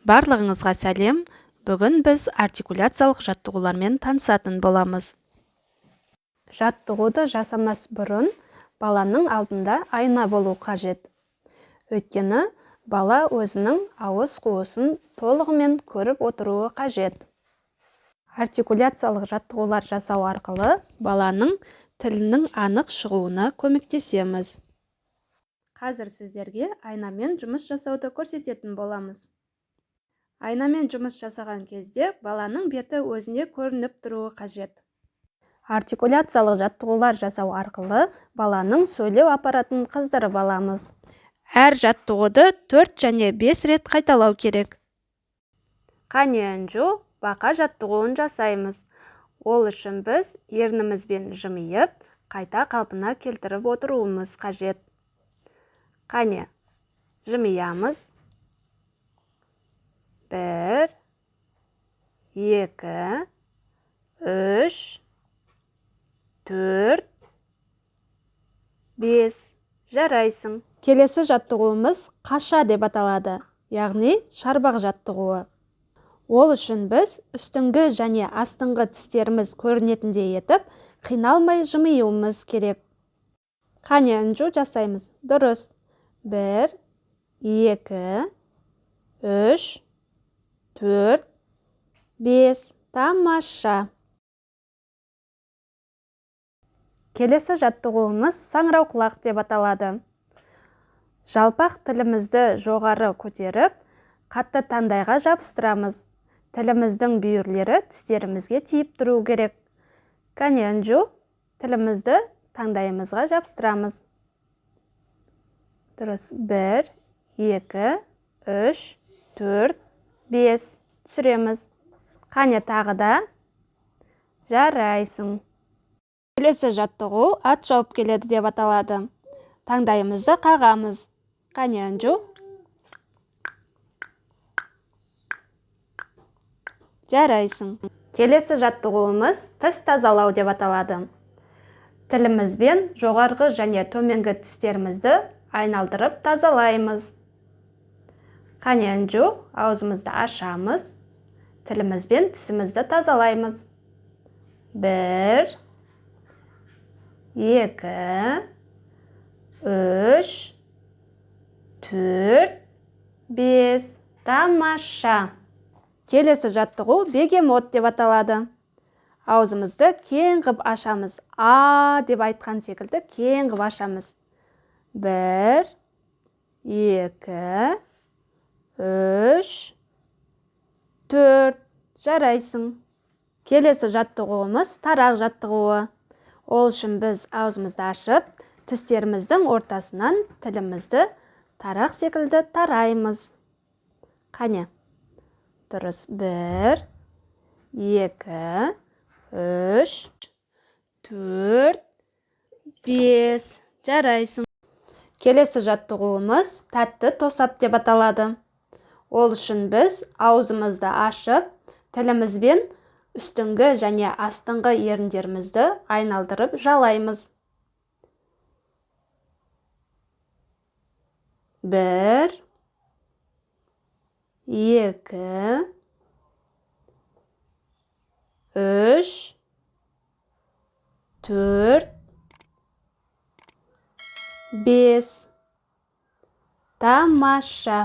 Барлығыңызға сәлем. Бүгін біз артикуляциялық жаттығулармен танысатын боламыз. Жаттығуды жасамас бұрын баланың алдында айна болу қажет. Өйткені бала өзінің ауыз қуысын толығымен көріп отыруы қажет. Артикуляциялық жаттығулар жасау арқылы баланың тілінің анық шығуына көмектесеміз. Қазір сіздерге айнамен жұмыс жасауды көрсететін боламыз. Айнамен жұмыс жасаған кезде баланың беті өзіне көрініп тұруы қажет. Артикуляциялық жаттығулар жасау арқылы баланың сөйлеу аппаратын қыздырып аламыз. Әр жаттығуды 4 және 5 рет қайталау керек. Қане Анжу, бақа жаттығуын жасаймыз. Ол үшін біз ернімізбен жымиып, қайта қалпына келтіріп отыруымыз қажет. Қане, жымиямыз. 1, 2, 3, 4, 5. Жарайсың. Келесі жаттығуымыз қаша деп аталады, яғни шарбақ жаттығуы. Ол үшін біз үстіңгі және астыңғы тістеріміз көрінетіндей етіп, қиналмай жымиюымыз керек. Қане Анжу, жасаймыз. Дұрыс. 1, 2, 3, 4, 5. Тамаша. Келесі жаттығуымыз саңырау құлақ деп аталады. Жалпақ тілімізді жоғары көтеріп, қатты таңдайға жабыстырамыз. Тіліміздің бүйірлері тістерімізге тиіп тұру керек. Қане Анжу, тілімізді таңдайымызға жабыстырамыз. Дұрыс. 1, 2, 3, 4, 5. Түсіреміз. Қане тағы да. Жарайсың. Келесі жаттығу ат жауып келеді деп аталады. Таңдайымызды қағамыз. Қане Анжу. Жарайсың. Келесі жаттығуымыз тіс тазалау деп аталады. Тілімізбен жоғарғы және төменгі тістерімізді айналдырып тазалаймыз. Қане Анжу, аузымызды ашамыз. Тілімізбен тісімізді тазалаймыз. 1, 2, 3, 4, 5. Тамаша. Келесі жаттығу бегемот деп аталады. Аузымызды кең қып ашамыз. А деп айтқан секілді кең қып ашамыз. 1, 2, 3, 4. Жарайсың. Келесі жаттығуымыз тарақ жаттығуы. Ол үшін біз аузымызды ашып, тістеріміздің ортасынан тілімізді тарақ секілді тараймыз. Қане. Дұрыс. 1, 2, 3, 4, 5. Жарайсың. Келесі жаттығуымыз тәтті тосап деп аталады. Ол үшін біз аузымызды ашып, тілімізбен үстіңгі және астыңғы еріндерімізді айналдырып жалаймыз. 1, 2, 3, 4, 5. Тамаша.